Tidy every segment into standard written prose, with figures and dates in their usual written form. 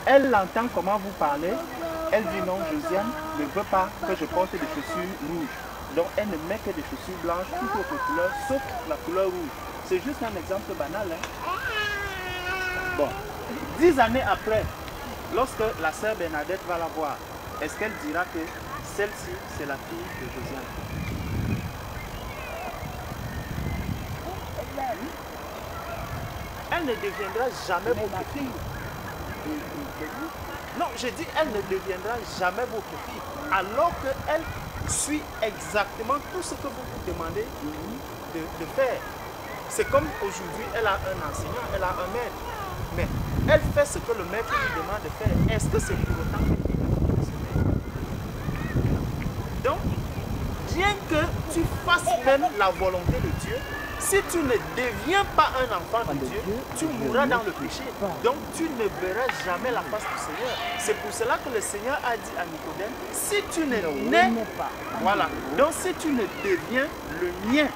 Elle entend comment vous parlez. Elle dit non, Josiane ne veut pas que je porte des chaussures rouges. Donc elle ne met que des chaussures blanches, toute autre couleur, sauf la couleur rouge. C'est juste un exemple banal. Hein? Bon, 10 années après, lorsque la sœur Bernadette va la voir, est-ce qu'elle dira que celle-ci, c'est la fille de Josiane? Elle ne deviendra jamais votre fille. Non, je dis elle ne deviendra jamais votre fille. Alors qu'elle suit exactement tout ce que vous vous demandez de faire. C'est comme aujourd'hui, elle a un enseignant, elle a un maître. Mais elle fait ce que le maître lui demande de faire. Est-ce que c'est pour autant qu'elle est la fille de ce maître? Donc, bien que tu fasses même la volonté de Dieu, si tu ne deviens pas un enfant de Dieu, tu mourras dans le péché. Donc tu ne verras jamais la face du Seigneur. C'est pour cela que le Seigneur a dit à Nicodème, si tu ne nais pas, voilà. Donc si tu ne deviens le mien,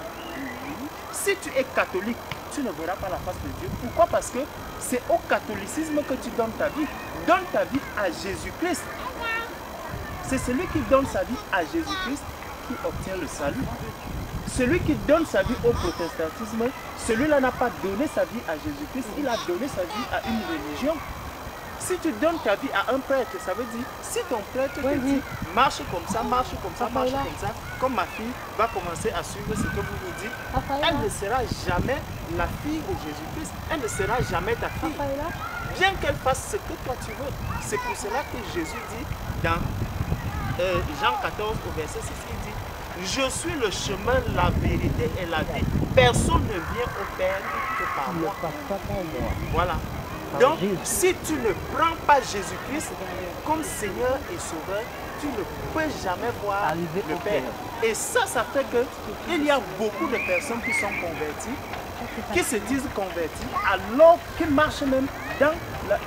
si tu es catholique, tu ne verras pas la face de Dieu. Pourquoi? Parce que c'est au catholicisme que tu donnes ta vie. Donne ta vie à Jésus-Christ. C'est celui qui donne sa vie à Jésus-Christ qui obtient le salut. Celui qui donne sa vie au protestantisme, celui-là n'a pas donné sa vie à Jésus-Christ, il a donné sa vie à une religion. Si tu donnes ta vie à un prêtre, ça veut dire, si ton prêtre te dit, marche comme ça, marche comme ça, marche comme ça, comme ma fille va commencer à suivre ce que vous lui dites, elle ne sera jamais la fille de Jésus-Christ, elle ne sera jamais ta fille. Bien qu'elle fasse ce que toi tu veux. C'est pour cela que Jésus dit dans Jean 14 au verset 6, il dit, je suis le chemin, la vérité et la vie. Personne ne vient au Père que par moi. Voilà. Donc, si tu ne prends pas Jésus-Christ comme Seigneur et Sauveur, tu ne peux jamais voir le Père. Et ça fait qu'il y a beaucoup de personnes qui sont converties, qui se disent converties, alors qu'ils marchent même dans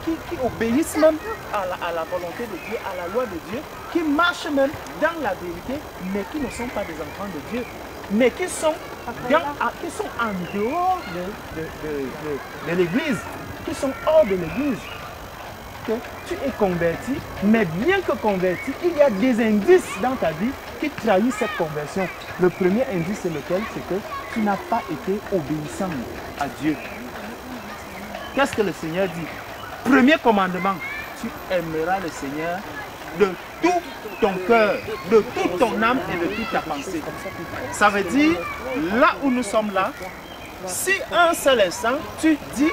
qui obéissent même à la volonté de Dieu, à la loi de Dieu, qui marchent même dans la vérité, mais qui ne sont pas des enfants de Dieu, mais qui sont en dehors de l'Église, qui sont hors de l'Église. Tu es converti, mais bien que converti, il y a des indices dans ta vie qui trahissent cette conversion. Le premier indice, c'est lequel? C'est que tu n'as pas été obéissant à Dieu. Qu'est-ce que le Seigneur dit? Premier commandement, tu aimeras le Seigneur de tout ton cœur, de toute ton âme et de toute ta pensée. Ça veut dire, là où nous sommes là, si un seul instant, tu dis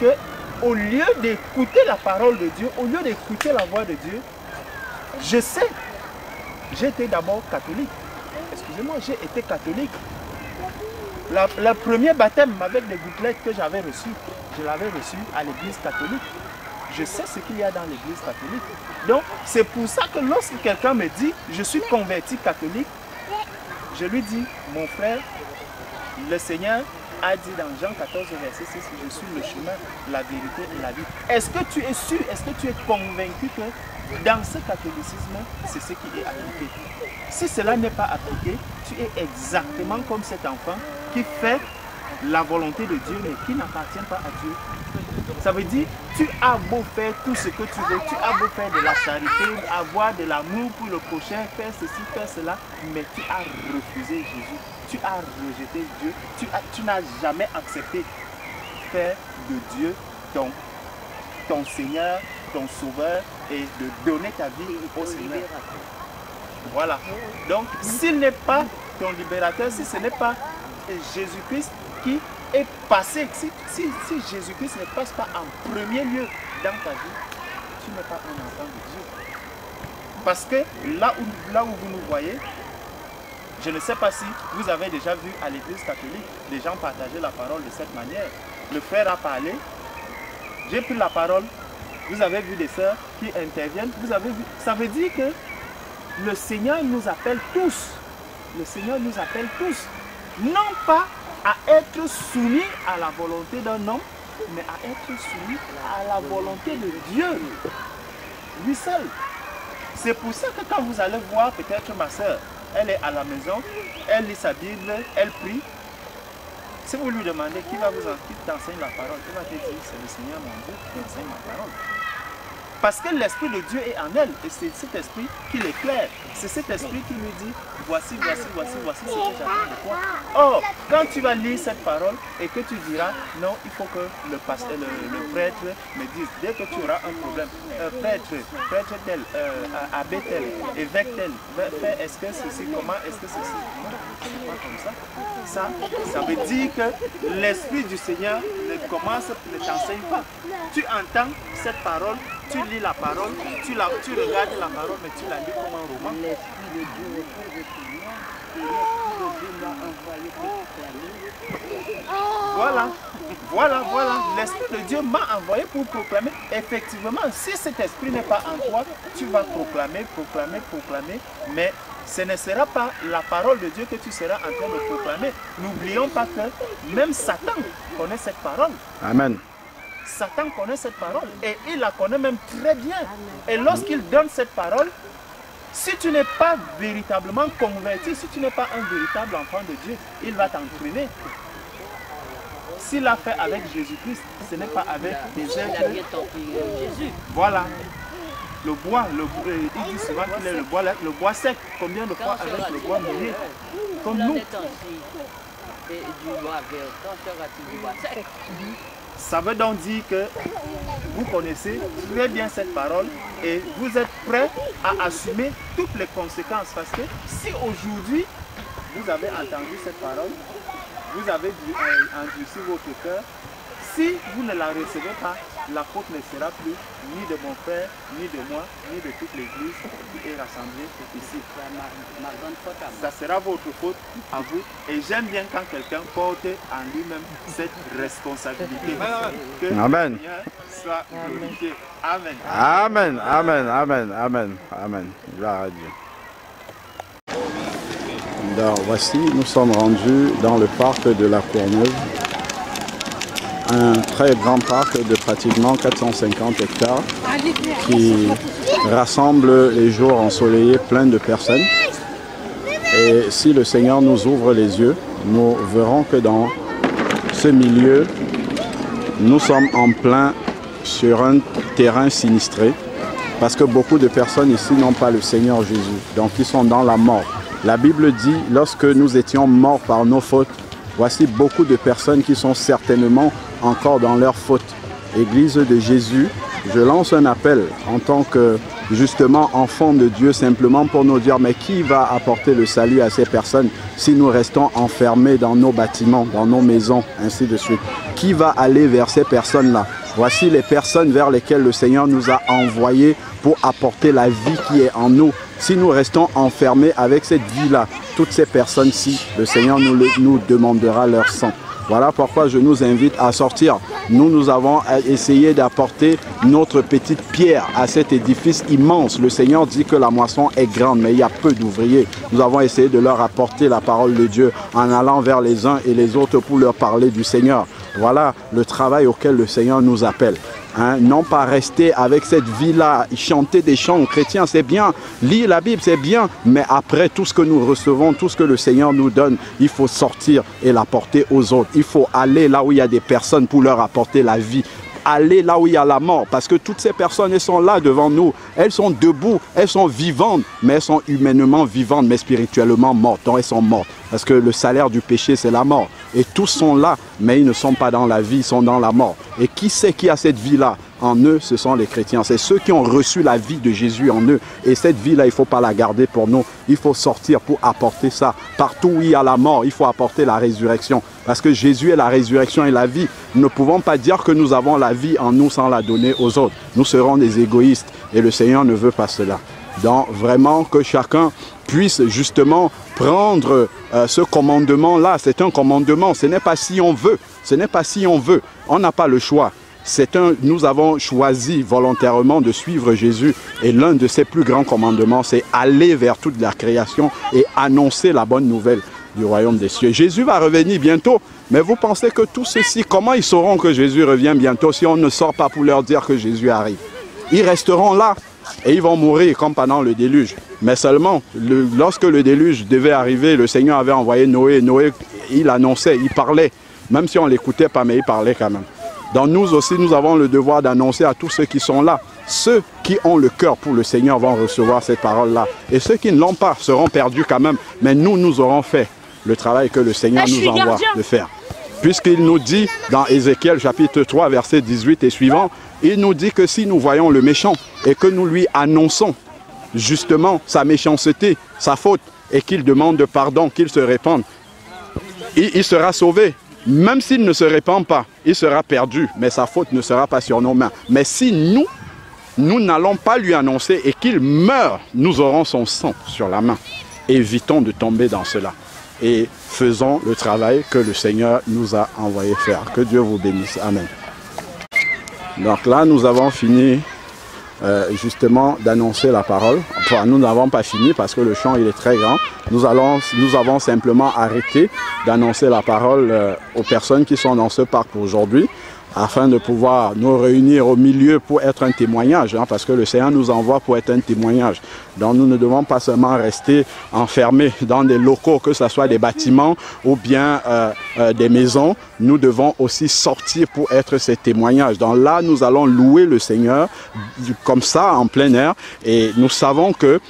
que au lieu d'écouter la parole de Dieu, au lieu d'écouter la voix de Dieu, je sais, j'étais d'abord catholique. Excusez-moi, j'ai été catholique. Le premier baptême avec les gouttelettes que j'avais reçu, je l'avais reçu à l'église catholique. Je sais ce qu'il y a dans l'église catholique. Donc, c'est pour ça que lorsque quelqu'un me dit, je suis converti catholique, je lui dis, mon frère, le Seigneur a dit dans Jean 14, verset 6, je suis le chemin, la vérité et la vie. Est-ce que tu es sûr, est-ce que tu es convaincu que dans ce catholicisme, c'est ce qui est appliqué? Si cela n'est pas appliqué, tu es exactement comme cet enfant qui fait la volonté de Dieu, mais qui n'appartient pas à Dieu. Ça veut dire, tu as beau faire tout ce que tu veux, tu as beau faire de la charité, avoir de l'amour pour le prochain, faire ceci, faire cela, mais tu as refusé Jésus, tu as rejeté Dieu, tu n'as jamais accepté faire de Dieu ton Seigneur, ton Sauveur et de donner ta vie au Seigneur. Voilà. Donc, s'il n'est pas ton libérateur, si ce n'est pas Jésus-Christ qui est passé, si Jésus-Christ ne passe pas en premier lieu dans ta vie, tu n'es pas un enfant de Dieu. Parce que là où vous nous voyez, je ne sais pas si vous avez déjà vu à l'église catholique des gens partager la parole de cette manière. Le frère a parlé, j'ai pris la parole, vous avez vu des sœurs qui interviennent, vous avez vu. Ça veut dire que le Seigneur nous appelle tous. Le Seigneur nous appelle tous. Non pas à être soumis à la volonté d'un homme, mais à être soumis à la volonté de Dieu. Lui seul. C'est pour ça que quand vous allez voir peut-être ma soeur, elle est à la maison, elle lit sa Bible, elle prie. Si vous lui demandez qui t'enseigne la parole, il va te dire c'est le Seigneur mon Dieu qui enseigne ma parole. Parce que l'Esprit de Dieu est en elle. Et c'est cet esprit qui l'éclaire. C'est cet esprit qui lui dit, voici ce que j'attends de toi. Or, quand tu vas lire cette parole et que tu diras, non, il faut que le pasteur, le prêtre me dise, dès que tu auras un problème, prêtre tel, abbé tel, évêque tel, est-ce que ceci, comment, est-ce que ceci, non, c'est pas comme ça. Ça veut dire que l'Esprit du Seigneur ne t'enseigne pas. Tu entends cette parole, tu lis la parole, tu regardes la parole, mais tu la lis comme un roman. L'Esprit de Dieu repose sur moi, et l'Esprit de Dieu m'a envoyé pour proclamer. Voilà. L'Esprit de Dieu m'a envoyé pour proclamer. Effectivement, si cet esprit n'est pas en toi, tu vas proclamer, mais ce ne sera pas la parole de Dieu que tu seras en train de proclamer. N'oublions pas que même Satan connaît cette parole. Amen. Satan connaît cette parole et il la connaît même très bien. Et lorsqu'il donne cette parole, si tu n'es pas véritablement converti, si tu n'es pas un véritable enfant de Dieu, il va t'entraîner. S'il l'a fait avec Jésus-Christ, ce n'est pas avec des êtres. Jésus. Voilà. Le bois, il dit souvent qu'il est le bois sec. Combien de fois avec le bois mûri? Comme nous. Ça veut donc dire que vous connaissez très bien cette parole et vous êtes prêts à assumer toutes les conséquences. Parce que si aujourd'hui vous avez entendu cette parole, vous avez endurci votre cœur, si vous ne la recevez pas, la faute ne sera plus ni de mon frère, ni de moi, ni de toute l'église qui est rassemblée ici. Ça sera votre faute à vous. Et j'aime bien quand quelqu'un porte en lui-même cette responsabilité. Que Amen. le Seigneur soit glorifié. Amen. Amen, amen, amen, amen, amen. Gloire à Dieu. Donc voici, nous sommes rendus dans le parc de la Courneuve. Un très grand parc de pratiquement 450 hectares qui rassemble les jours ensoleillés plein de personnes. Et si le Seigneur nous ouvre les yeux, nous verrons que dans ce milieu, nous sommes en plein sur un terrain sinistré parce que beaucoup de personnes ici n'ont pas le Seigneur Jésus, donc ils sont dans la mort. La Bible dit, lorsque nous étions morts par nos fautes, voici beaucoup de personnes qui sont certainement encore dans leurs fautes. Église de Jésus, je lance un appel en tant que justement enfant de Dieu, simplement pour nous dire, mais qui va apporter le salut à ces personnes si nous restons enfermés dans nos bâtiments, dans nos maisons, ainsi de suite? Qui va aller vers ces personnes-là? Voici les personnes vers lesquelles le Seigneur nous a envoyés pour apporter la vie qui est en nous. Si nous restons enfermés avec cette vie-là, toutes ces personnes-ci, le Seigneur nous demandera leur sang. Voilà pourquoi je nous invite à sortir. Nous avons essayé d'apporter notre petite pierre à cet édifice immense. Le Seigneur dit que la moisson est grande, mais il y a peu d'ouvriers. Nous avons essayé de leur apporter la parole de Dieu en allant vers les uns et les autres pour leur parler du Seigneur. Voilà le travail auquel le Seigneur nous appelle. Non pas rester avec cette vie-là, chanter des chants chrétiens, c'est bien, lire la Bible, c'est bien, mais après tout ce que nous recevons, tout ce que le Seigneur nous donne, il faut sortir et l'apporter aux autres. Il faut aller là où il y a des personnes pour leur apporter la vie. Aller là où il y a la mort, parce que toutes ces personnes, elles sont là devant nous, elles sont debout, elles sont vivantes, mais elles sont humainement vivantes, mais spirituellement mortes. Donc elles sont mortes, parce que le salaire du péché, c'est la mort. Et tous sont là, mais ils ne sont pas dans la vie, ils sont dans la mort. Et qui c'est qui a cette vie-là? En eux, ce sont les chrétiens. C'est ceux qui ont reçu la vie de Jésus en eux. Et cette vie-là, il ne faut pas la garder pour nous. Il faut sortir pour apporter ça. Partout où il y a la mort, il faut apporter la résurrection. Parce que Jésus est la résurrection et la vie. Nous ne pouvons pas dire que nous avons la vie en nous sans la donner aux autres. Nous serons des égoïstes. Et le Seigneur ne veut pas cela. Donc vraiment que chacun puisse justement prendre ce commandement-là. C'est un commandement. Ce n'est pas si on veut. Ce n'est pas si on veut. On n'a pas le choix. Nous avons choisi volontairement de suivre Jésus et l'un de ses plus grands commandements, c'est aller vers toute la création et annoncer la bonne nouvelle du royaume des cieux. Jésus va revenir bientôt, mais vous pensez que tout ceci, comment ils sauront que Jésus revient bientôt si on ne sort pas pour leur dire que Jésus arrive? Ils resteront là et ils vont mourir comme pendant le déluge. Mais seulement, lorsque le déluge devait arriver, le Seigneur avait envoyé Noé. Noé, il annonçait, il parlait, même si on ne l'écoutait pas, mais il parlait quand même. Donc nous aussi, nous avons le devoir d'annoncer à tous ceux qui sont là. ceux qui ont le cœur pour le Seigneur vont recevoir cette parole-là. Et ceux qui ne l'ont pas seront perdus quand même. Mais nous aurons fait le travail que le Seigneur nous envoie de faire. Puisqu'il nous dit dans Ézéchiel chapitre 3, verset 18 et suivant, il nous dit que si nous voyons le méchant et que nous lui annonçons justement sa méchanceté, sa faute, et qu'il demande pardon, qu'il se répande, il sera sauvé. Même s'il ne se répand pas, il sera perdu, mais sa faute ne sera pas sur nos mains. Mais si nous n'allons pas lui annoncer et qu'il meurt, nous aurons son sang sur la main. Évitons de tomber dans cela. Et faisons le travail que le Seigneur nous a envoyé faire. Que Dieu vous bénisse. Amen. Donc là, nous avons fini justement d'annoncer la parole. Enfin, nous n'avons pas fini parce que le champ il est très grand. Nous avons simplement arrêté d'annoncer la parole aux personnes qui sont dans ce parc aujourd'hui, afin de pouvoir nous réunir au milieu pour être un témoignage, hein, parce que le Seigneur nous envoie pour être un témoignage. Donc nous ne devons pas seulement rester enfermés dans des locaux, que ce soit des bâtiments ou bien des maisons. Nous devons aussi sortir pour être ces témoignages. Donc là, nous allons louer le Seigneur comme ça, en plein air. Et nous savons que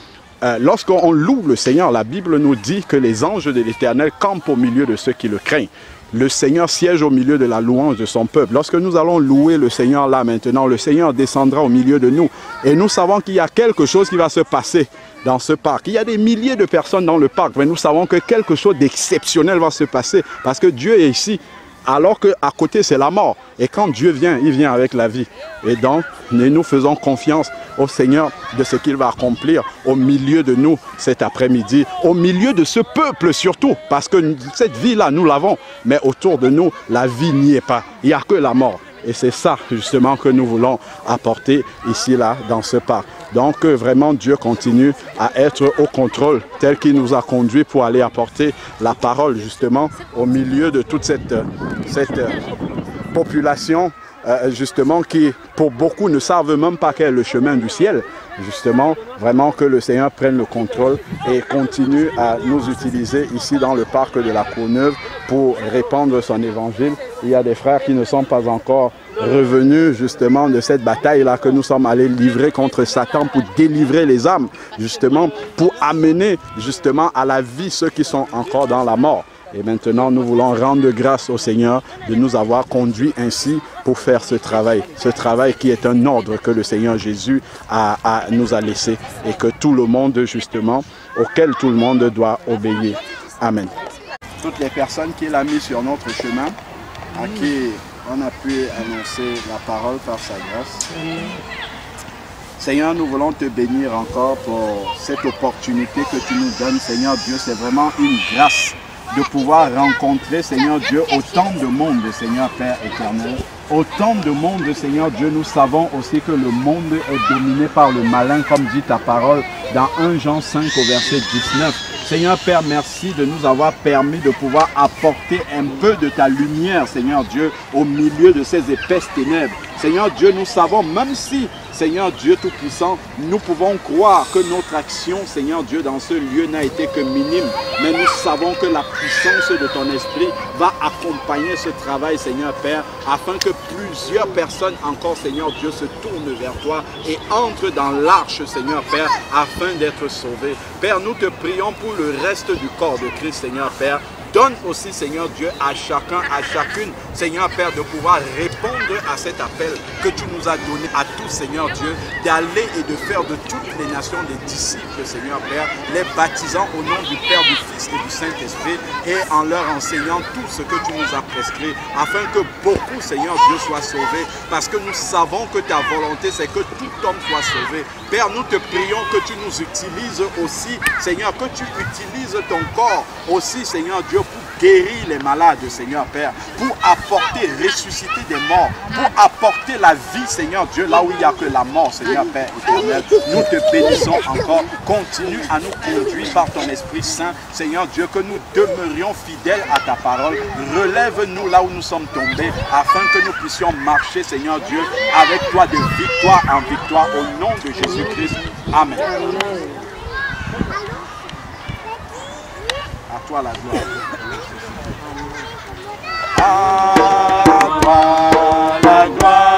lorsqu'on loue le Seigneur, la Bible nous dit que les anges de l'Éternel campent au milieu de ceux qui le craignent. Le Seigneur siège au milieu de la louange de son peuple. Lorsque nous allons louer le Seigneur là maintenant, le Seigneur descendra au milieu de nous. Et nous savons qu'il y a quelque chose qui va se passer dans ce parc. Il y a des milliers de personnes dans le parc, mais nous savons que quelque chose d'exceptionnel va se passer parce que Dieu est ici. Alors qu'à côté, c'est la mort. Et quand Dieu vient, il vient avec la vie. Et donc, nous faisons confiance au Seigneur de ce qu'il va accomplir au milieu de nous cet après-midi. Au milieu de ce peuple surtout. Parce que cette vie-là, nous l'avons. Mais autour de nous, la vie n'y est pas. Il n'y a que la mort. Et c'est ça, justement, que nous voulons apporter ici, là, dans ce parc. Donc, vraiment, Dieu continue à être au contrôle, tel qu'il nous a conduits pour aller apporter la parole, justement, au milieu de toute cette population, justement, qui, pour beaucoup, ne savent même pas quel est le chemin du ciel. Justement, vraiment que le Seigneur prenne le contrôle et continue à nous utiliser ici dans le parc de la Courneuve pour répandre son évangile. Il y a des frères qui ne sont pas encore revenus justement de cette bataille-là que nous sommes allés livrer contre Satan pour délivrer les âmes, justement pour amener justement à la vie ceux qui sont encore dans la mort. Et maintenant, nous voulons rendre grâce au Seigneur de nous avoir conduits ainsi pour faire ce travail qui est un ordre que le Seigneur Jésus nous a laissé et que tout le monde, justement, auquel tout le monde doit obéir. Amen. Toutes les personnes qu'il a mis sur notre chemin, à qui on a pu annoncer la parole par sa grâce. Seigneur, nous voulons te bénir encore pour cette opportunité que tu nous donnes, Seigneur Dieu. C'est vraiment une grâce de pouvoir rencontrer, Seigneur Dieu, autant de monde, Seigneur Père éternel. Autant de monde, Seigneur Dieu, nous savons aussi que le monde est dominé par le malin, comme dit ta parole dans 1 Jean 5 au verset 19. Seigneur Père, merci de nous avoir permis de pouvoir apporter un peu de ta lumière, Seigneur Dieu, au milieu de ces épaisses ténèbres. Seigneur Dieu, nous savons, même si, Seigneur Dieu Tout-Puissant, nous pouvons croire que notre action, Seigneur Dieu, dans ce lieu n'a été que minime, mais nous savons que la puissance de ton esprit va accompagner ce travail, Seigneur Père, afin que plusieurs personnes encore, Seigneur Dieu, se tournent vers toi et entrent dans l'arche, Seigneur Père, afin d'être sauvés. Père, nous te prions pour le reste du corps de Christ, Seigneur Père. Donne aussi, Seigneur Dieu, à chacun, à chacune, Seigneur Père, de pouvoir répondre à cet appel que tu nous as donné à tous, Seigneur Dieu, d'aller et de faire de toutes les nations des disciples, Seigneur Père, les baptisant au nom du Père, du Fils et du Saint-Esprit et en leur enseignant tout ce que tu nous as prescrit, afin que beaucoup, Seigneur Dieu, soient sauvés, parce que nous savons que ta volonté, c'est que tout homme soit sauvé. Père, nous te prions que tu nous utilises aussi, Seigneur, que tu utilises ton corps aussi, Seigneur Dieu, pour guérir les malades, Seigneur Père, pour apporter, ressusciter des morts, pour apporter la vie, Seigneur Dieu, là où il n'y a que la mort, Seigneur Père éternel. Nous te bénissons encore. Continue à nous conduire par ton Esprit Saint, Seigneur Dieu, que nous demeurions fidèles à ta parole. Relève-nous là où nous sommes tombés, afin que nous puissions marcher, Seigneur Dieu, avec toi de victoire en victoire, au nom de Jésus-Christ. Amen. À toi la gloire. À toi la gloire.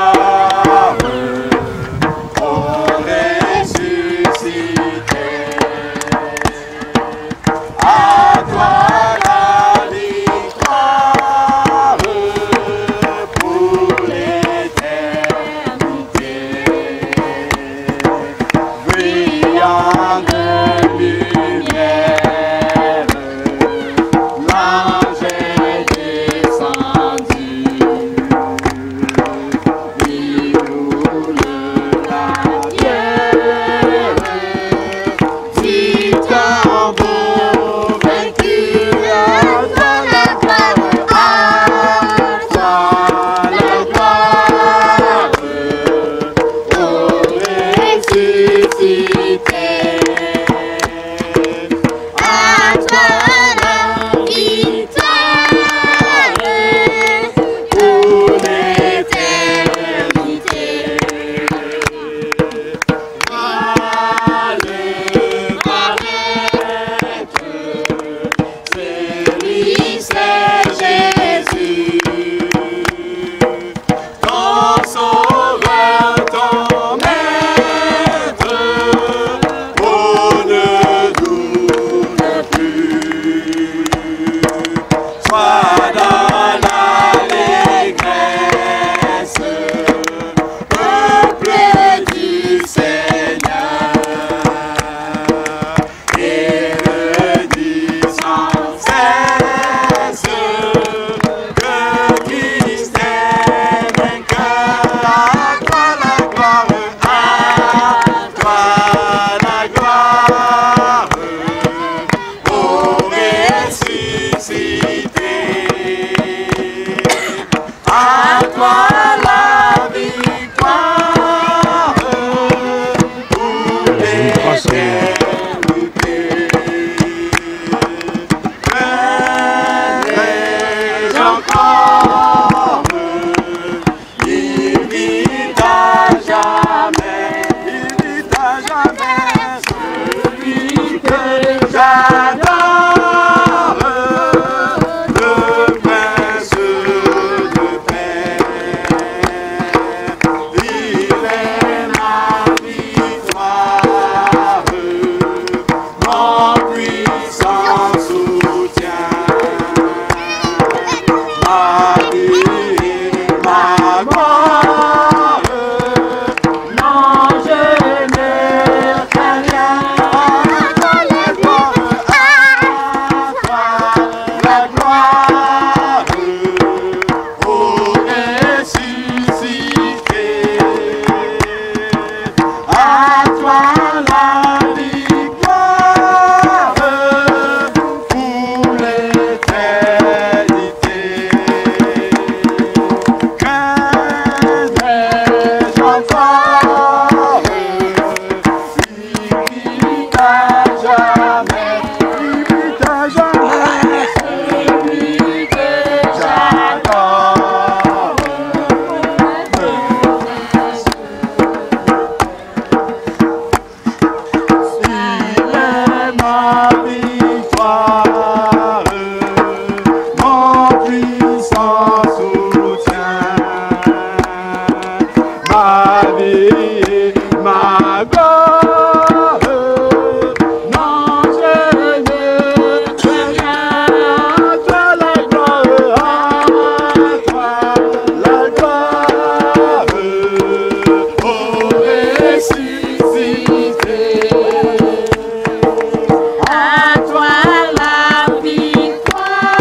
vie, ma gloire. Non, je ne veux rien. À toi la gloire, à toi la gloire. Oh, ressuscité. À toi la victoire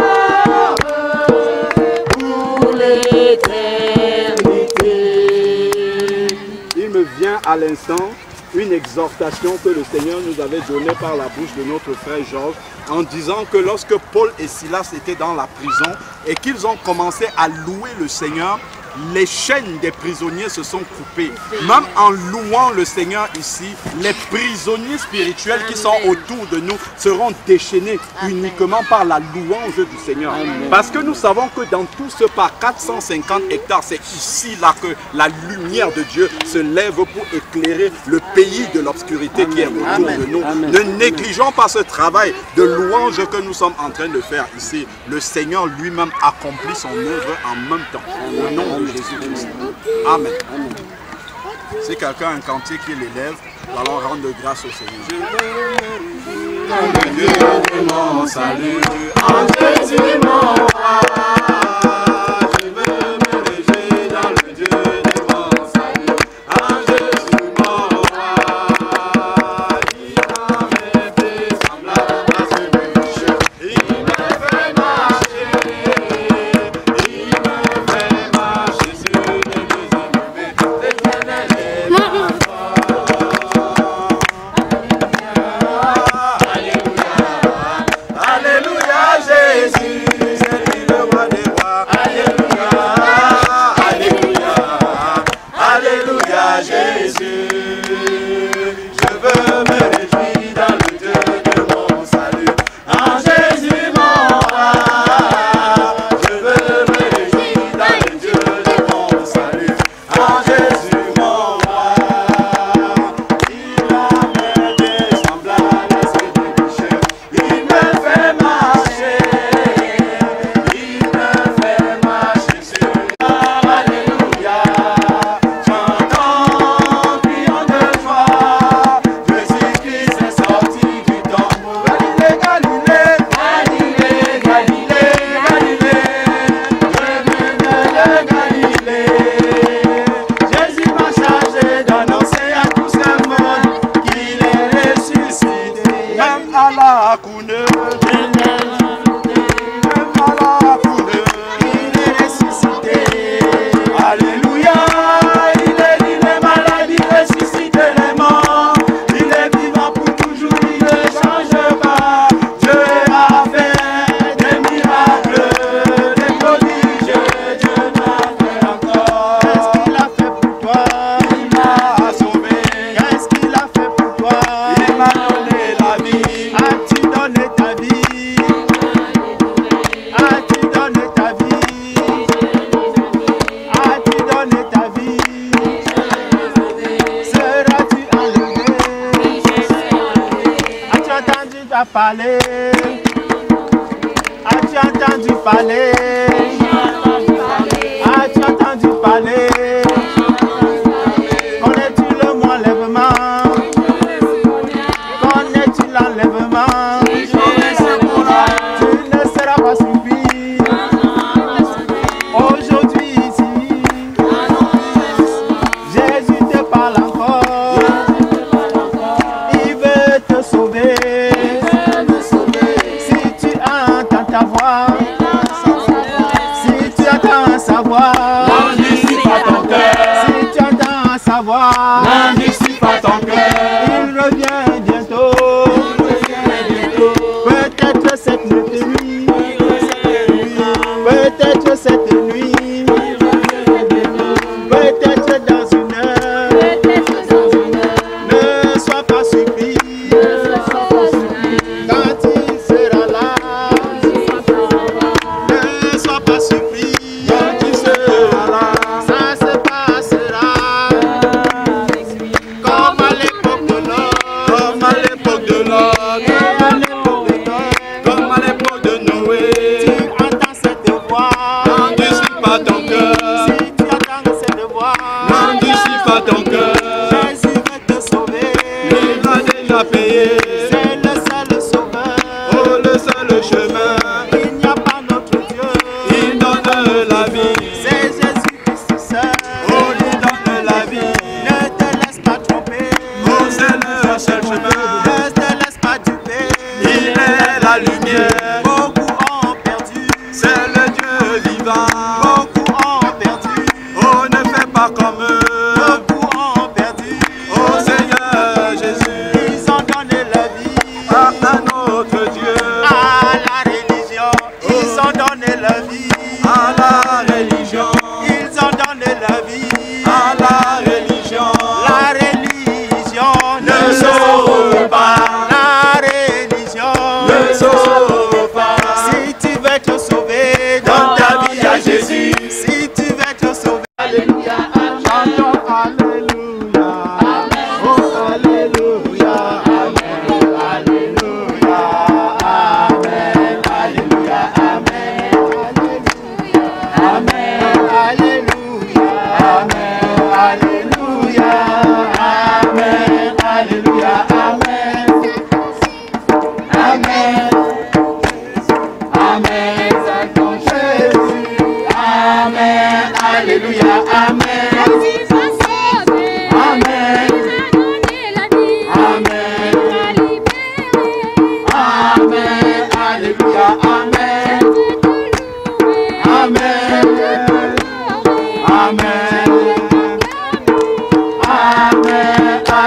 pour l'éternité. Il me vient à l'instant une exhortation que le Seigneur nous avait donnée par la bouche de notre frère Georges, en disant que lorsque Paul et Silas étaient dans la prison et qu'ils ont commencé à louer le Seigneur, les chaînes des prisonniers se sont coupées. Même en louant le Seigneur ici, les prisonniers spirituels qui sont autour de nous seront déchaînés uniquement par la louange du Seigneur. Parce que nous savons que dans tout ce parc 450 hectares, c'est ici là que la lumière de Dieu se lève pour éclairer le pays de l'obscurité qui est autour de nous. Ne négligeons pas ce travail de louange que nous sommes en train de faire ici. Le Seigneur lui-même accomplit son œuvre en même temps. Au nom de Jésus-Christ. Amen. Si quelqu'un a un cantique qui l'élève, nous allons rendre grâce au Seigneur. Dans le Dieu de mon salut, en Jésus mon roi, je veux me réjouir dans le Dieu de mon salut, en Jésus mon roi. Il m'a fait semblable à ce péché, il me fait marcher, il me fait marcher sur les deux ennemis, l'Éternel est ma Alléluia Jésus, c'est lui le roi des rois. Alléluia, Alléluia, Alléluia Jésus. Je veux me réjouir dans le Dieu de mon salut. En Jésus mon roi. Je veux me réjouir dans le Dieu de mon salut. En Jésus mon roi. Il a fait des semblables à ceux des pécheurs. Il me fait marcher, il me fait marcher sur Alléluia. Chantons, prions de joie, Jésus-Christ est sorti du tombeau. Galilée, Galilée, Galilée, Galilée, Galilée, revenez de Galilée. Jésus m'a chargé d'annoncer à tout ce monde qu'il est ressuscité. Même à la couleur, même à la couleur, il est ressuscité. Alléluia, il est dit les malades, il ressuscite les morts. Il est vivant pour toujours, il ne change pas. Dieu a fait des miracles, des prodiges, Dieu m'a fait encore. Qu'est-ce qu'il a fait pour toi? Il m'a sauvé. Qu'est-ce qu'il a fait pour toi? Il m'a donné la vie. As-tu donné ta vie? As-tu donné ta vie? As-tu donné ta vie? Seras-tu enlevé? As-tu entendu parler? As-tu entendu parler? As-tu entendu parler? Connais-tu le mot enlèvement? Connais-tu l'enlèvement? Tu ne seras pas surpris. Aujourd'hui ici, Jésus te parle encore. Il veut te sauver. Si tu entends ta voix, si tu entends sa voix, n'endurcis pas ton cœur. Si tu entends sa voix, n'endurcis pas ton cœur. Il revient bientôt. Peut-être cette nuit, peut-être cette nuit, peut-être dans une heure. Ne sois pas surpris quand il sera là. Ne sois pas surpris quand il sera là. Ça se passera comme à l'époque.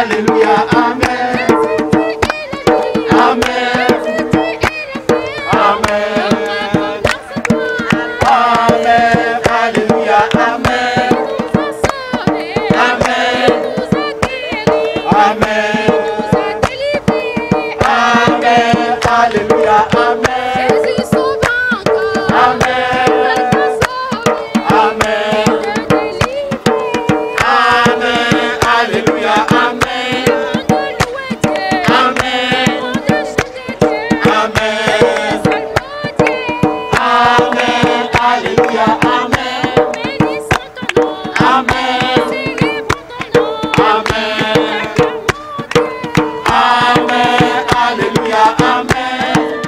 Alléluia, Amen. Amen. Amen. Amen. Alléluia, Amen. Amen. Amen. Amen. Alléluia, Amen. Jésus sauve encore. Amen. Amen. Amen. Alléluia, Amen. Amen. Amen. Amen. Alléluia, Amen. Amen. Amen. Alléluia, Amen.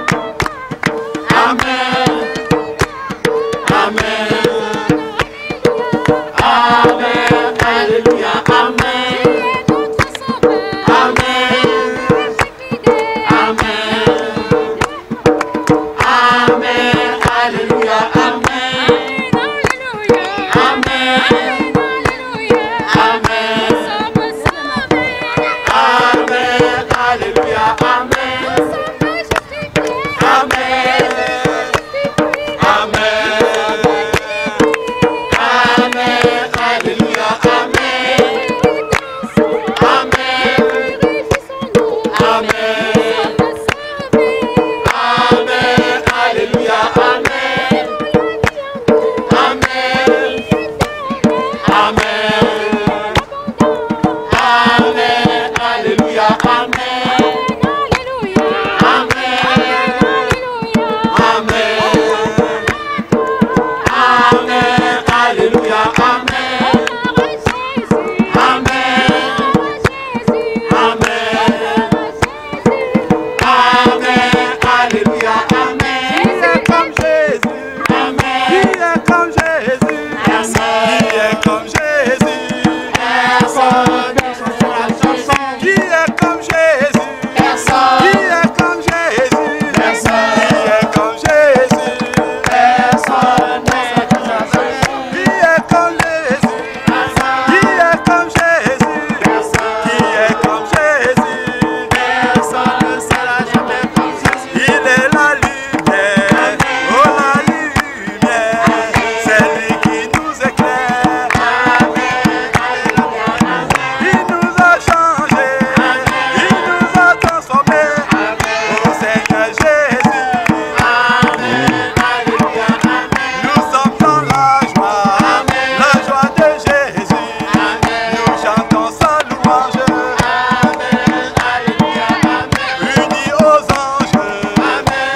Amen. Amen. Amen. Alléluia, Amen. Amen. Amen. Amen. Alléluia, Amen. Amen. Amen. Amen. Alléluia, Amen. Amen. Amen. Alléluia, Amen. Amen. Amen. Amen. Alléluia, Amen. Amen. Amen. Alléluia, Amen. Amen. Alléluia, Amen. Amen. Alléluia, Amen. Qui est comme Jésus? Amen. Qui est comme Jésus? Qui est comme Jésus? Personne. Qui est comme Jésus? Personne. Qui est comme Jésus? Personne. Qui est comme Jésus? Personne. Qui est comme Jésus? Qui est comme Jésus? Qui est comme Jésus? Personne ne sera jamais comme Jésus. Il est la lumière, oh la lumière, c'est lui qui nous éclaire. Il nous a changés, il nous a transformés. Oh Seigneur Jésus, nous sommes dans la joie de Jésus. Nous chantons sa louange, unis aux anges,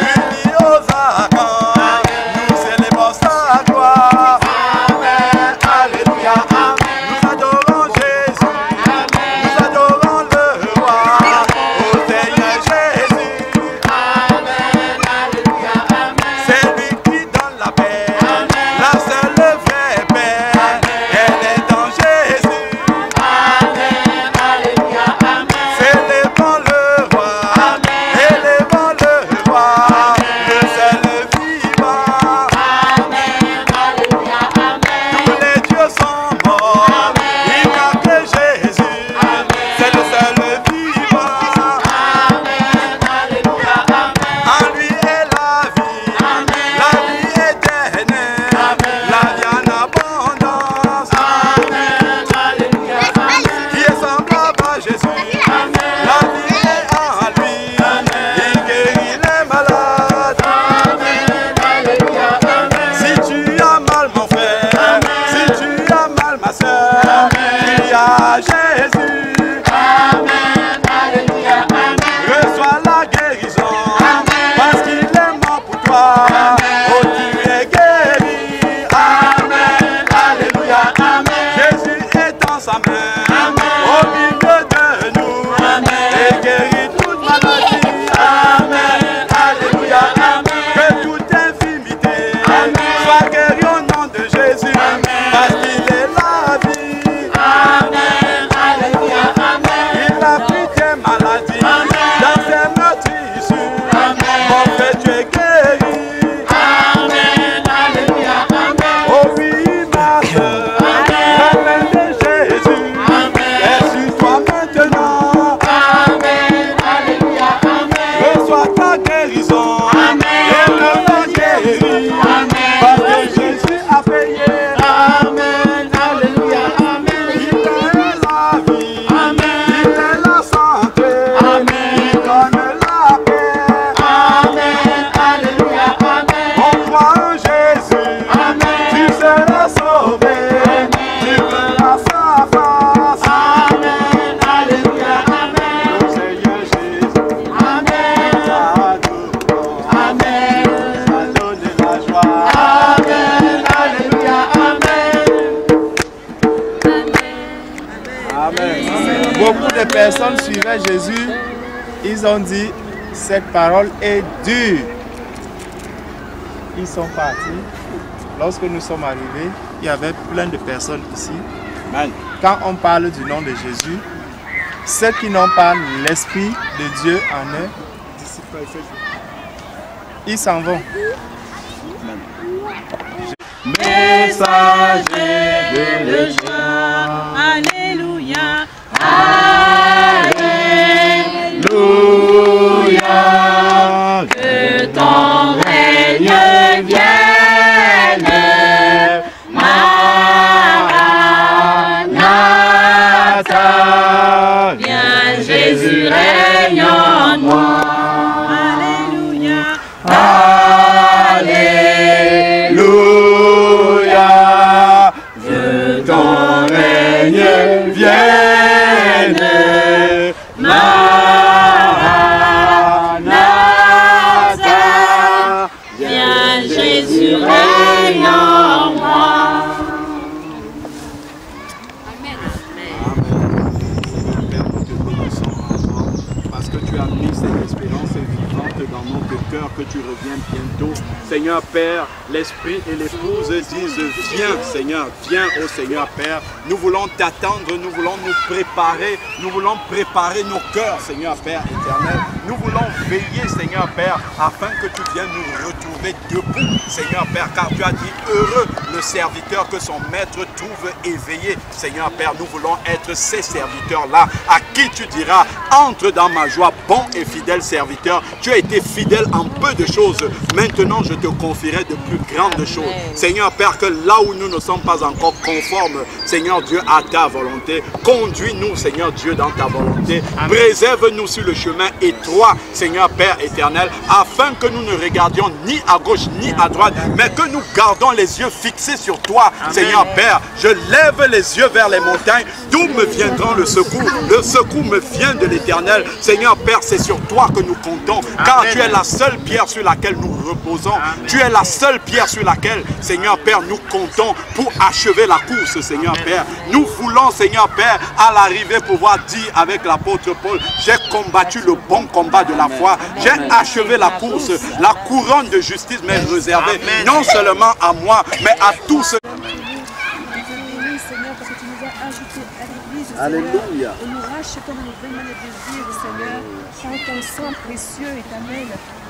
unis aux archanges. Nous célébrons sa gloire. Alléluia, Amen. Nous adorons Jésus, nous adorons le roi, oh Seigneur Jésus. Alléluia, Amen. C'est lui qui donne la paix, la seule vraie paix, elle est dans Jésus. Alléluia, Amen. Célébrons le roi, élevons le roi, le seul vivant. Alléluia, Amen. Tous les dieux sont morts, il n'y a que Jésus, c'est le seul vivant. Alléluia, Amen. En lui est la vie éternelle, la vie en abondance, Alléluia, Amen. qui est semblable à Jésus. La vie est en lui, il guérit les malades. Alléluia, Amen. Si tu as mal mon frère, si tu as mal ma soeur, crie à Jésus, Alléluia, Amen. reçois la guérison, parce qu'il est mort pour toi, oh tu es guéri. Alléluia, Amen. Jésus est dans sa main, au milieu de nous, et guérit toute maladie. Alléluia, Amen. Que toute infirmité soit guérie au nom de Jésus, parce qu'il est la vie. Alléluia, Amen. Il a pris tes maladies, dans ses meurtrissures. Mon frère, tu es guéri. Alléluia, Amen. Oh oui, ma soeur, la main de Jésus est sur toi. Amen. Beaucoup de personnes suivaient Jésus. Ils ont dit, cette parole est dure. Ils sont partis. Lorsque nous sommes arrivés, il y avait plein de personnes ici. Amen. Quand on parle du nom de Jésus, ceux qui n'ont pas l'Esprit de Dieu en eux, ils s'en vont. Messager de joie. Alléluia. Alléluia. Que ton règne vienne. Maranatha. Viens Jésus, règne en moi. Alléluia. Alléluia. Que ton règne vienne. Maranatha. Viens Jésus, règne en moi. Père, nous te bénissons encore parce que tu as mis cette espérance vivante dans notre cœur, que tu reviens bientôt. Seigneur Père, l'Esprit et l'épouse disent viens Seigneur, viens ô Seigneur Père. Nous voulons t'attendre, nous voulons nous préparer, nous voulons préparer nos cœurs Seigneur Père éternel. Nous voulons veiller Seigneur Père afin que tu viennes nous retrouver debout Seigneur Père, car tu as dit heureux le serviteur que son maître trouve éveillé. Seigneur Père, nous voulons être ces serviteurs-là à qui tu diras entre dans ma joie, bon et fidèle serviteur. Tu as été fidèle en peu de choses, maintenant je te confierai de plus grandes choses. Seigneur Père, que là où nous ne sommes pas encore conformes, Seigneur Dieu, à ta volonté, conduis-nous Seigneur Dieu dans ta volonté. Préserve-nous sur le chemin étroit Seigneur Père éternel, afin que nous ne regardions ni à gauche ni à droite, mais que nous gardons les yeux fixés sur toi. Amen. Seigneur Père, je lève les yeux vers les montagnes, d'où me viendra le secours? Le secours me vient de l'Éternel. Seigneur Père, c'est sur toi que nous comptons, car tu es la seule pierre sur laquelle nous reposons. Amen. Tu es la seule pierre sur laquelle, Seigneur Père, nous comptons pour achever la course, Seigneur Père. Nous voulons, Seigneur Père, à l'arrivée pouvoir dire avec l'apôtre Paul, j'ai combattu le bon combat de la foi, j'ai achevé la course, la couronne de justice m'est réservée, non seulement à moi, mais à tous ceux. Alléluia. Et nous rachetons de nos vraies manières de vivre, Seigneur, par ton sang précieux, éternel.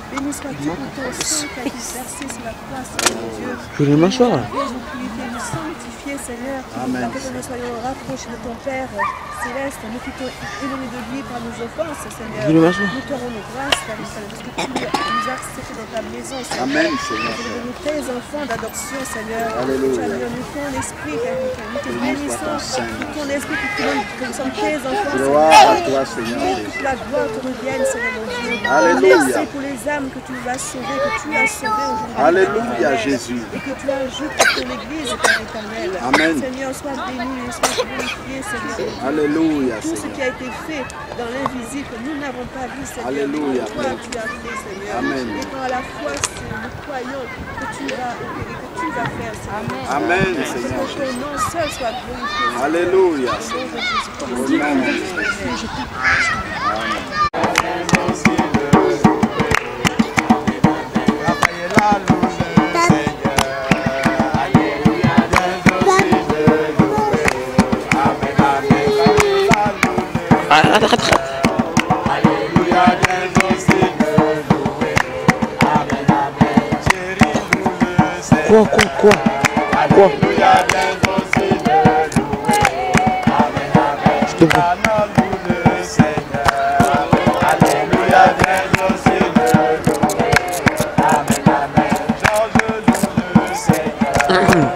Béni sois-tu pour ton sang qui a été versé sur la croix, Seigneur Dieu. Je vais m'asseoir. Nous purifier, nous sanctifier, Seigneur. Afin que nous soyons rapprochés de ton Père céleste, nous qui t'ont éloigné de lui par nos offenses, Seigneur. Je vais m'asseoir. Nous te rendons grâce, Père, parce que tu nous as acceptés dans ta maison, Seigneur. Amen, Seigneur. Tu es devenu tes enfants d'adoption, Seigneur. Alléluia. Tu as donné ton esprit, nous te bénissons. Ton esprit qui donne que nous sommes tes enfants, Gloire Seigneur. à toi, Seigneur. Que toute la gloire te revienne, Seigneur mon Dieu. Alléluia. Merci pour les âmes que tu vas sauver, que tu as sauvées aujourd'hui. Alléluia, Jésus. Et que tu ajoutes à ton église, Père éternel. Amen. Seigneur, sois béni, sois glorifié, Seigneur. Alléluia, Tout ce Seigneur. qui a été fait dans l'invisible, que nous n'avons pas vu, Seigneur. Alléluia. Toi, tu as fait, Seigneur. Amen. Et par la foi, nous croyons que tu vas opérer, que tu vas faire, Seigneur. Amen, Que Seigneur ton Jésus. nom seul soit glorifié. Seigneur. Alléluia, Au nom Seigneur. de Jésus-Christ. Au nom de Jésus. Quoi? Je te vois. Amen, amen.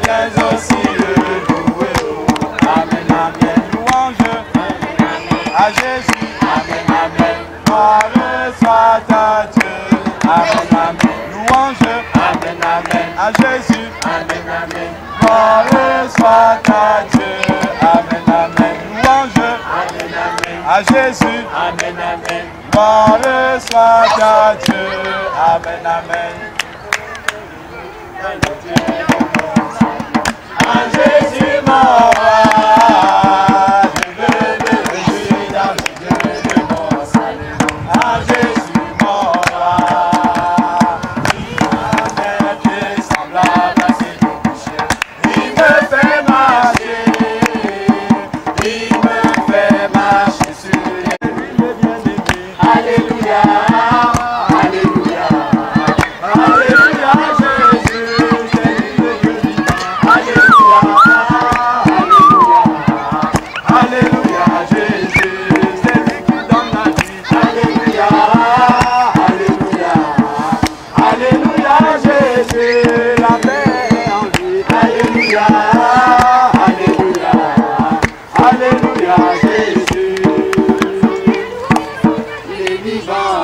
viens aussi le louer. Amen, amen, louange à Jésus. Amen, amen, gloire soit à Dieu. Amen, amen, louange. Amen, amen, à Jésus. Amen, amen, gloire soit à Dieu. Amen, amen, louange. Amen, amen, à Jésus. Amen, amen, gloire soit à Dieu. Amen, amen. À Jésus mon roi, je veux me réjouir dans le Dieu de mon salut. À Jésus mon roi, il m'a fait semblable à ses péchés. Il me fait marcher sur les bien-aimés. Alléluia, alléluia, alléluia, Jésus, c'est lui le Dieu vivant. Alléluia, alléluia, alléluia, Jésus, c'est lui qui donne la vie. Alléluia, alléluia, alléluia, Jésus, la paix est en lui. Alléluia, alléluia, alléluia, Jésus, il est vivant.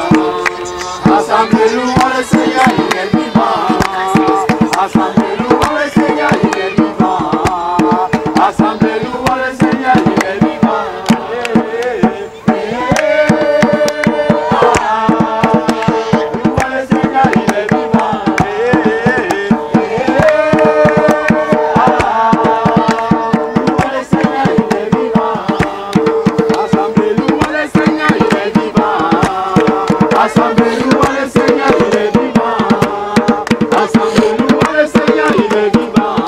Ensemble louons le Seigneur, il est vivant. Ensemble louons le Seigneur, il est vivant. Ensemble louons le Seigneur, il est vivant. Louons le Seigneur, il est vivant. Louons le Seigneur, il est vivant. Ensemble louons le Seigneur, il est vivant. Ensemble louons le Seigneur, il est vivant. Ensemble louons le Seigneur, il est vivant.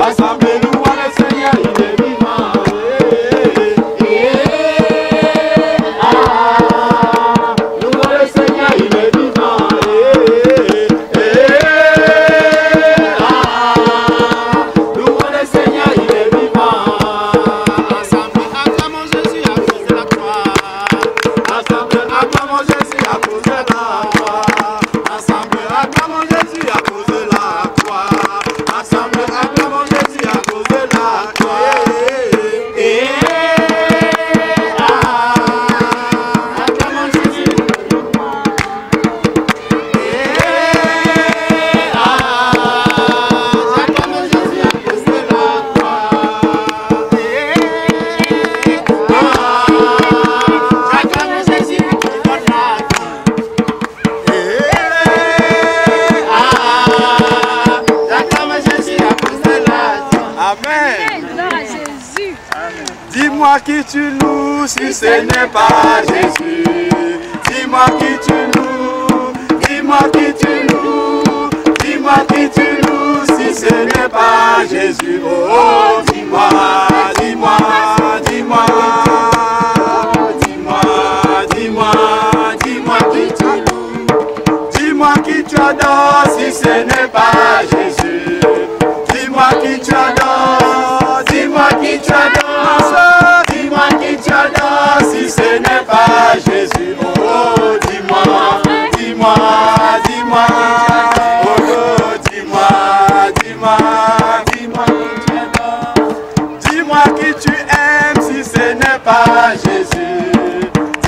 Ensemble louons le Seigneur, il est vivant. Louons le Seigneur, il est vivant. Louons le Seigneur, il est vivant. Ensemble acclamons Jésus à cause de la croix. Ensemble acclamons Jésus à cause de la croix. Ensemble acclamons Jésus à cause de la croix. Ensemble acclamons Jésus à cause de la croix. Acclamons Jésus. Acclamons Jésus à cause de la croix. Acclamons Jésus qui donne la vie. Acclamons Jésus à cause de la vie. Amen. Gloire à Jésus. Dis-moi qui tu loues si ce n'est pas Jésus. Dis-moi qui tu loues. Dis-moi qui tu loues. Dis-moi qui tu loues si ce n'est pas Jésus. Oh, dis-moi, dis-moi, dis-moi. Dis-moi, dis-moi, dis-moi qui tu loues. Dis-moi qui tu adores si ce n'est pas Jésus. Dis-moi qui tu adores. Dis-moi qui tu adores. Dis-moi qui tu adores si ce n'est pas Jésus. Oh, dis-moi, dis-moi, dis-moi. Oh, dis-moi, dis-moi, dis-moi qui tu adores. Dis-moi qui tu aimes si ce n'est pas Jésus.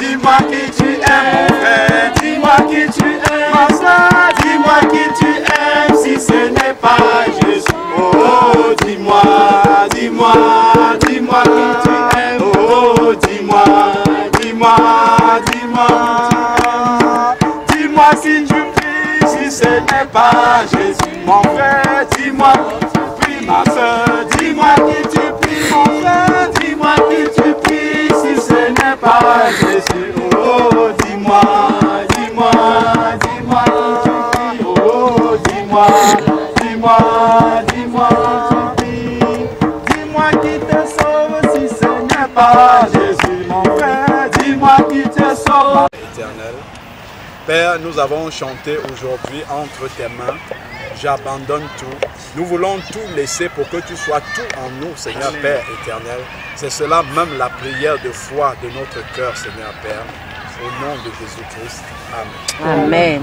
Dis-moi qui tu aimes mon frère. Dis-moi qui tu aimes ma soeur. Dis-moi qui tu aimes si ce n'est pas Jésus. Oh, dis-moi, dis-moi, dis-moi qui tu aimes. Oh, dis-moi, dis-moi, dis-moi. Dis-moi si tu pries si ce n'est pas Jésus. Mon frère, dis-moi qui tu pries. Ma soeur, dis-moi qui tu pries. Mon frère, dis-moi qui tu pries si ce n'est pas Jésus. Oh, dis-moi, dis-moi, dis-moi qui tu pries. Oh, dis-moi, dis-moi, dis-moi qui tu pries. Dis-moi qui te sauve si ce n'est pas Jésus. Mon frère, dis-moi qui te sauve. Éternel, Père, nous avons chanté aujourd'hui entre tes mains. J'abandonne tout. Nous voulons tout laisser pour que tu sois tout en nous, Seigneur Père éternel. C'est cela même la prière de foi de notre cœur, Seigneur Père. Au nom de Jésus-Christ. Amen. Amen.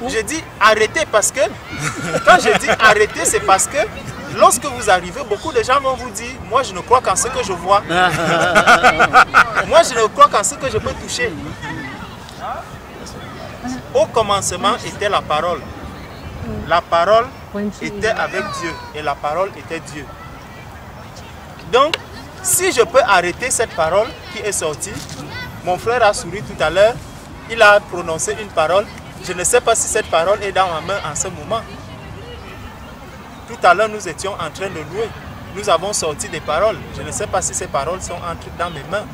Je dis arrêtez parce que, quand je dis arrêtez, c'est parce que lorsque vous arrivez, beaucoup de gens vont vous dire, moi je ne crois qu'en ce que je vois. Moi je ne crois qu'en ce que je peux toucher. Au commencement était la parole. La parole était avec Dieu et la parole était Dieu. Donc, si je peux arrêter cette parole qui est sortie, mon frère a souri tout à l'heure, il a prononcé une parole. Je ne sais pas si cette parole est dans ma main en ce moment. Tout à l'heure, nous étions en train de louer. Nous avons sorti des paroles. Je ne sais pas si ces paroles sont entrées dans mes mains.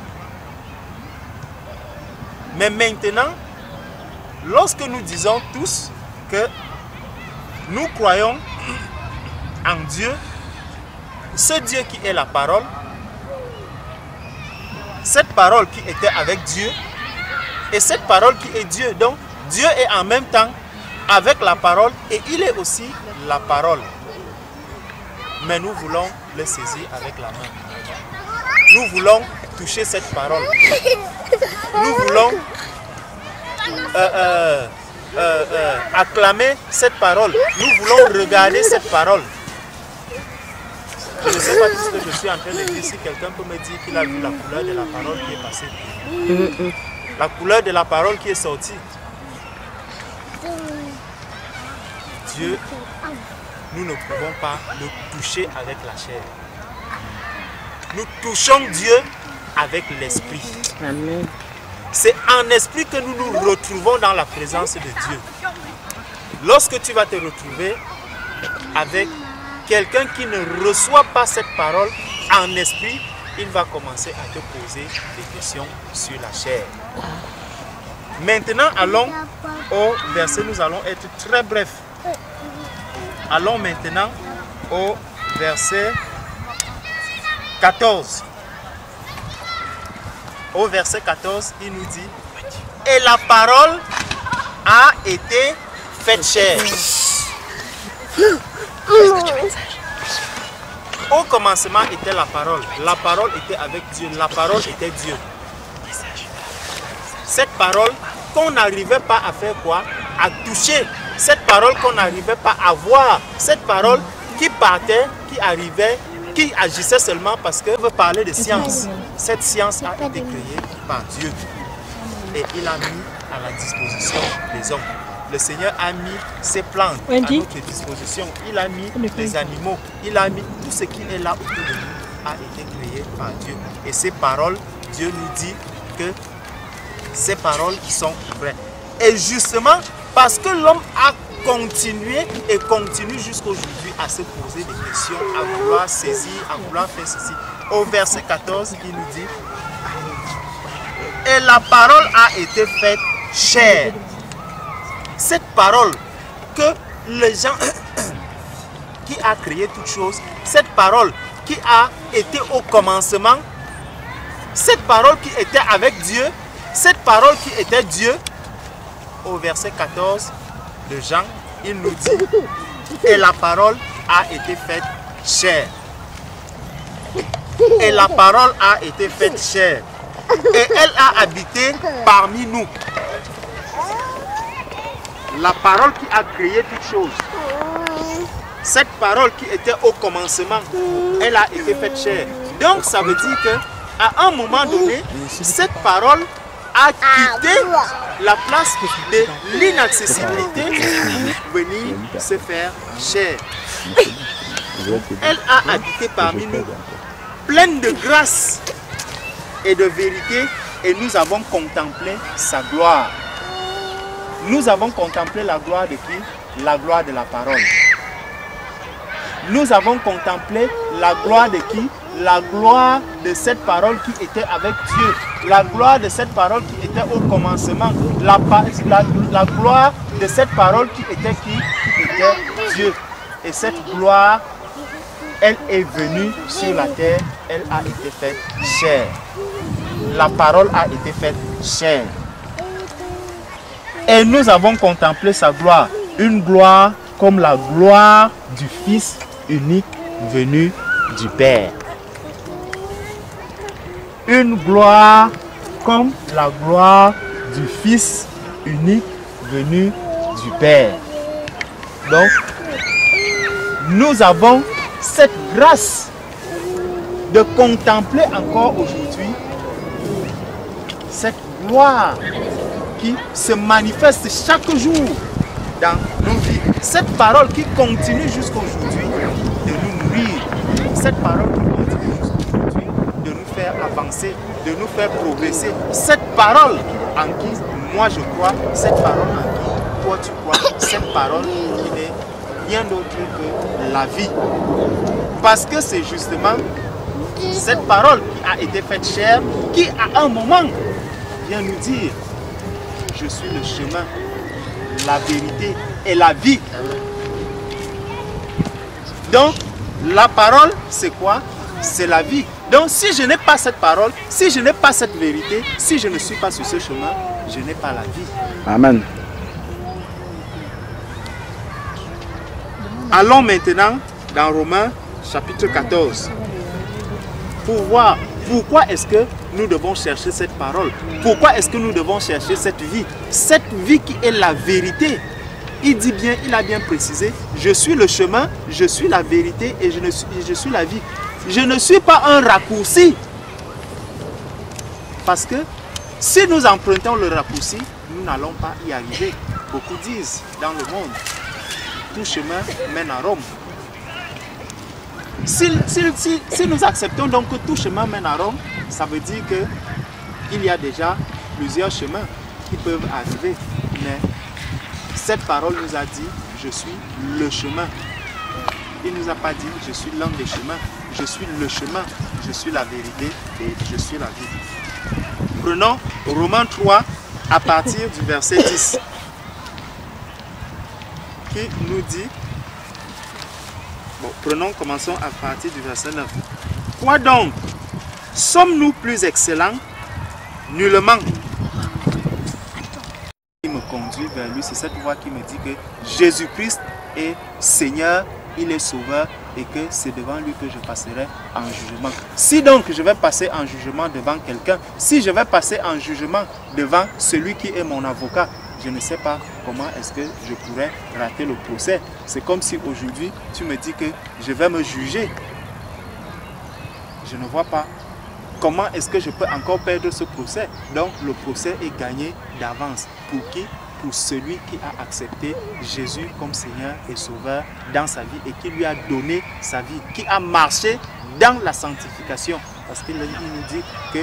Mais maintenant, lorsque nous disons tous que nous croyons en Dieu, ce Dieu qui est la parole, cette parole qui était avec Dieu, et cette parole qui est Dieu. Donc, Dieu est en même temps avec la parole et il est aussi la parole. Mais nous voulons le saisir avec la main. Nous voulons toucher cette parole. Nous voulons acclamer cette parole. Nous voulons regarder cette parole. Je ne sais pas tout ce que je suis en train de dire. Si quelqu'un peut me dire qu'il a vu la couleur de la parole qui est passée. La couleur de la parole qui est sortie. Dieu, nous ne pouvons pas le toucher avec la chair. Nous touchons Dieu avec l'esprit. C'est en esprit que nous nous retrouvons dans la présence de Dieu. Lorsque tu vas te retrouver avec quelqu'un qui ne reçoit pas cette parole en esprit, il va commencer à te poser des questions sur la chair. Maintenant, allons au verset, nous allons être très brefs. Allons maintenant au verset 14. Au verset 14, il nous dit: et la parole a été faite chair. Au commencement était la parole était avec Dieu, la parole était Dieu. Cette parole qu'on n'arrivait pas à faire quoi? À toucher. Cette parole qu'on n'arrivait pas à voir. Cette parole qui partait, qui arrivait, qui agissait seulement parce que veut parler de science. Cette science a été créée par Dieu. Et il a mis à la disposition des hommes. Le Seigneur a mis ses plantes à notre disposition. Il a mis les animaux. Il a mis tout ce qui est là autour de nous a été créé par Dieu. Et ces paroles, Dieu nous dit que ces paroles sont vraies. Et justement, parce que l'homme a continué et continue jusqu'aujourd'hui à se poser des questions, à vouloir saisir, à vouloir faire ceci. Au verset 14, il nous dit: et la parole a été faite chair. Cette parole que les gens qui a créé toutes choses, cette parole qui a été au commencement, cette parole qui était avec Dieu, cette parole qui était Dieu, au verset 14 de Jean, il nous dit: et la parole a été faite chair. Et la parole a été faite chair. Et elle a habité parmi nous. La parole qui a créé toutes choses. Cette parole qui était au commencement, elle a été faite chair. Donc ça veut dire qu'à un moment donné, cette parole a quitté la place de l'inaccessibilité pour venir se faire chair. Elle a habité parmi nous, pleine de grâce et de vérité, et nous avons contemplé sa gloire. Nous avons contemplé la gloire de qui? La gloire de la parole. Nous avons contemplé la gloire de qui? La gloire de cette parole qui était avec Dieu. La gloire de cette parole qui était au commencement. La gloire de cette parole qui était qui? Qui était Dieu. Et cette gloire, elle est venue sur la terre. Elle a été faite chair. La parole a été faite chair. Et nous avons contemplé sa gloire. Une gloire comme la gloire du Fils unique venu du Père. Une gloire comme la gloire du Fils unique venu du Père. Donc, nous avons cette grâce de contempler encore aujourd'hui cette gloire qui se manifeste chaque jour dans nos vies. Cette parole qui continue jusqu'aujourd'hui de nous nourrir. Cette parole qui continue jusqu'aujourd'hui de nous faire avancer, de nous faire progresser. Cette parole en qui moi je crois, cette parole en qui toi tu crois, cette parole qui n'est rien d'autre que la vie. Parce que c'est justement cette parole qui a été faite chair, qui à un moment vient nous dire: je suis le chemin, la vérité et la vie. Donc, la parole, c'est quoi? C'est la vie. Donc, si je n'ai pas cette parole, si je n'ai pas cette vérité, si je ne suis pas sur ce chemin, je n'ai pas la vie. Amen. Allons maintenant dans Romains chapitre 14 pour voir pourquoi est-ce que nous devons chercher cette parole. Pourquoi est-ce que nous devons chercher cette vie? Cette vie qui est la vérité. Il dit bien, il a bien précisé: je suis le chemin, je suis la vérité et je suis la vie. Je ne suis pas un raccourci. Parce que si nous empruntons le raccourci, nous n'allons pas y arriver. Beaucoup disent dans le monde: tout chemin mène à Rome. Si nous acceptons donc que tout chemin mène à Rome, ça veut dire qu'il y a déjà plusieurs chemins qui peuvent arriver. Mais cette parole nous a dit: je suis le chemin. Il ne nous a pas dit: je suis l'un des chemins. Je suis le chemin, je suis la vérité et je suis la vie. Prenons Romains 3 à partir du verset 10 qui nous dit, commençons à partir du verset 9. Quoi donc? Sommes-nous plus excellents? Nullement. Qui me conduit vers lui, c'est cette voix qui me dit que Jésus-Christ est Seigneur, il est Sauveur et que c'est devant lui que je passerai en jugement. Si donc je vais passer en jugement devant quelqu'un, si je vais passer en jugement devant celui qui est mon avocat, je ne sais pas comment est-ce que je pourrais rater le procès. C'est comme si aujourd'hui tu me dis que je vais me juger. Je ne vois pas comment est-ce que je peux encore perdre ce procès. Donc le procès est gagné d'avance. Pour qui? Pour celui qui a accepté Jésus comme Seigneur et Sauveur dans sa vie et qui lui a donné sa vie, qui a marché dans la sanctification. Parce qu'il nous dit que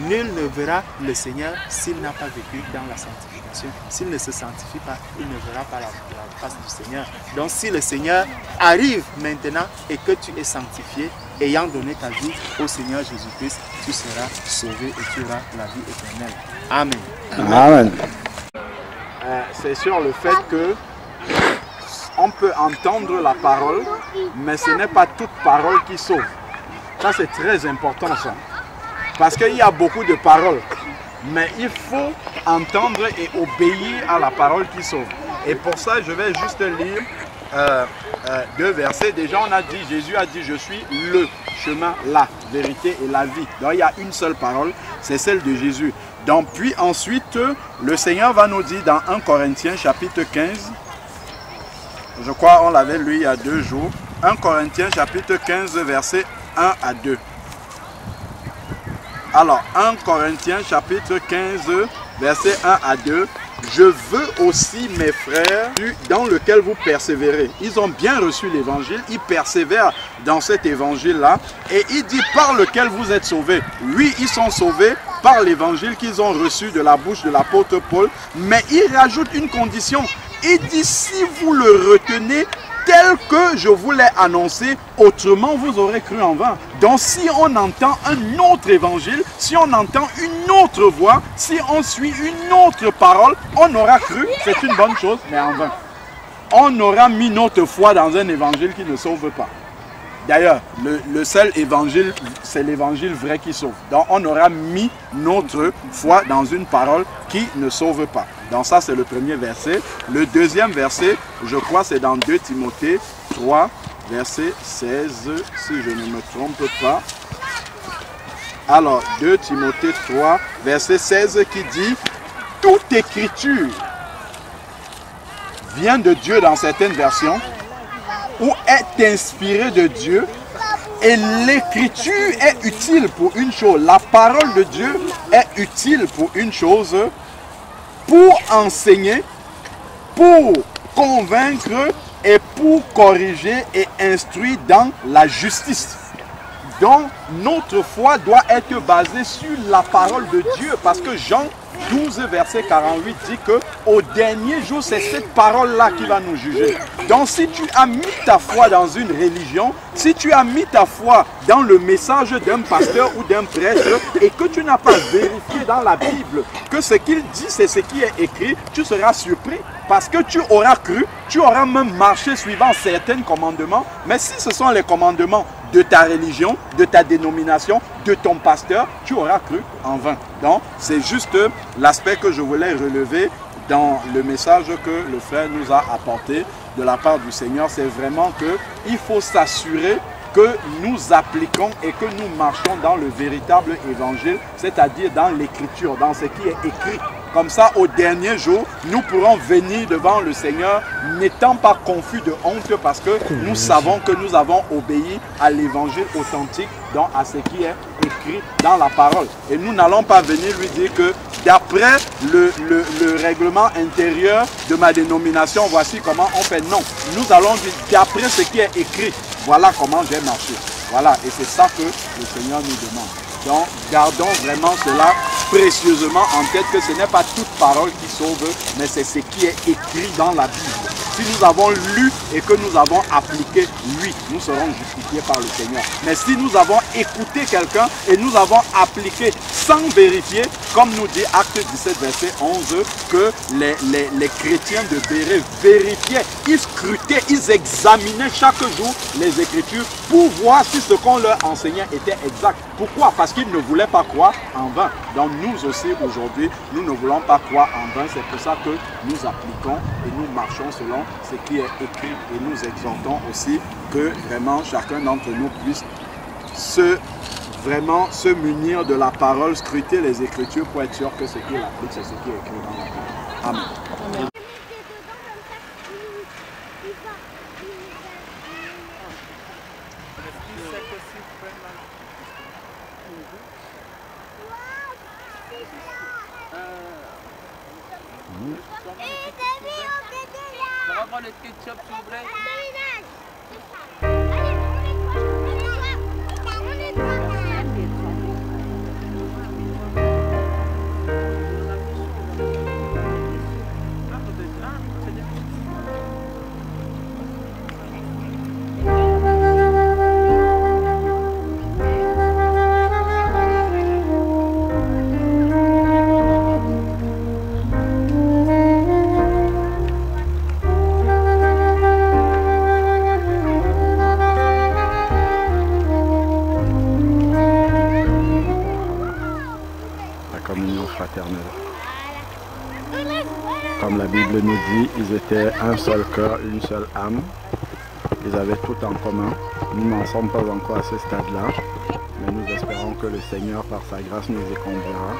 nul ne verra le Seigneur s'il n'a pas vécu dans la sanctification. S'il ne se sanctifie pas, il ne verra pas la face du Seigneur. Donc si le Seigneur arrive maintenant et que tu es sanctifié, ayant donné ta vie au Seigneur Jésus-Christ, tu seras sauvé et tu auras la vie éternelle. Amen. Amen. C'est sur le fait que on peut entendre la parole, mais ce n'est pas toute parole qui sauve. Ça, c'est très important, ça. Parce qu'il y a beaucoup de paroles, mais il faut entendre et obéir à la parole qui sauve. Et pour ça, je vais juste lire deux versets. Déjà, on a dit, Jésus a dit: je suis le chemin, la vérité et la vie. Donc, il y a une seule parole, c'est celle de Jésus. Donc, puis ensuite, le Seigneur va nous dire dans 1 Corinthiens chapitre 15, je crois on l'avait lu il y a 2 jours, 1 Corinthiens chapitre 15, versets 1 à 2. Alors, 1 Corinthiens chapitre 15, versets 1 à 2. Je veux aussi, mes frères, dans lequel vous persévérez. Ils ont bien reçu l'évangile, ils persévèrent dans cet évangile-là. Et il dit: par lequel vous êtes sauvés. Oui, ils sont sauvés par l'évangile qu'ils ont reçu de la bouche de l'apôtre Paul. Mais il rajoute une condition. Il dit: si vous le retenez tel que je vous l'ai annoncé, autrement vous aurez cru en vain. Donc si on entend un autre évangile, si on entend une autre voix, si on suit une autre parole, on aura cru, c'est une bonne chose, mais en vain. On aura mis notre foi dans un évangile qui ne sauve pas. D'ailleurs, le seul évangile, c'est l'évangile vrai qui sauve. Donc on aura mis notre foi dans une parole qui ne sauve pas. Donc ça, c'est le premier verset. Le deuxième verset, je crois, c'est dans 2 Timothée 3, verset 16, si je ne me trompe pas. Alors, 2 Timothée 3, verset 16 qui dit: toute écriture vient de Dieu dans certaines versions, ou est inspiré de Dieu. Et l'écriture est utile pour une chose. La parole de Dieu est utile pour une chose, pour enseigner, pour convaincre et pour corriger et instruire dans la justice. Donc, notre foi doit être basée sur la parole de Dieu, parce que Jean 12, verset 48 dit que au dernier jour, c'est cette parole-là qui va nous juger. Donc, si tu as mis ta foi dans une religion, si tu as mis ta foi dans le message d'un pasteur ou d'un prêtre et que tu n'as pas vérifié dans la Bible que ce qu'il dit, c'est ce qui est écrit, tu seras surpris. Parce que tu auras cru, tu auras même marché suivant certains commandements. Mais si ce sont les commandements de ta religion, de ta dénomination, de ton pasteur, tu auras cru en vain. Donc, c'est juste l'aspect que je voulais relever dans le message que le frère nous a apporté de la part du Seigneur. C'est vraiment qu'il faut s'assurer que nous appliquons et que nous marchons dans le véritable évangile, c'est-à-dire dans l'écriture, dans ce qui est écrit. Comme ça, au dernier jour, nous pourrons venir devant le Seigneur n'étant pas confus de honte, parce que nous savons que nous avons obéi à l'évangile authentique, donc à ce qui est écrit dans la parole. Et nous n'allons pas venir lui dire que d'après le règlement intérieur de ma dénomination, voici comment on fait. Non, nous allons dire d'après ce qui est écrit, voilà comment j'ai marché. Voilà, et c'est ça que le Seigneur nous demande. Donc, gardons vraiment cela précieusement en tête, que ce n'est pas toute parole qui sauve, mais c'est ce qui est écrit dans la Bible. Si nous avons lu et que nous avons appliqué, oui, nous serons justifiés par le Seigneur. Mais si nous avons écouté quelqu'un et nous avons appliqué sans vérifier, comme nous dit Acte 17, verset 11, que les chrétiens de Béret vérifiaient, ils scrutaient, ils examinaient chaque jour les Écritures pour voir si ce qu'on leur enseignait était exact. Pourquoi? Parce qu'ils ne voulaient pas croire en vain. Donc nous aussi aujourd'hui, nous ne voulons pas croire en vain. C'est pour ça que nous appliquons et nous marchons selon ce qui est écrit. Et nous exhortons aussi que vraiment chacun d'entre nous puisse vraiment se munir de la parole, scruter les Écritures pour être sûr que ce qu'il applique, c'est ce qui est écrit dans la Bible. Amen. Le ketchup s'ouvrait. Comme la Bible nous dit, ils étaient un seul cœur, une seule âme. Ils avaient tout en commun. Nous n'en sommes pas encore à ce stade-là, mais nous espérons que le Seigneur, par sa grâce, nous y conduira.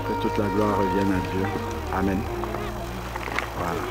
Que toute la gloire revienne à Dieu. Amen. Voilà.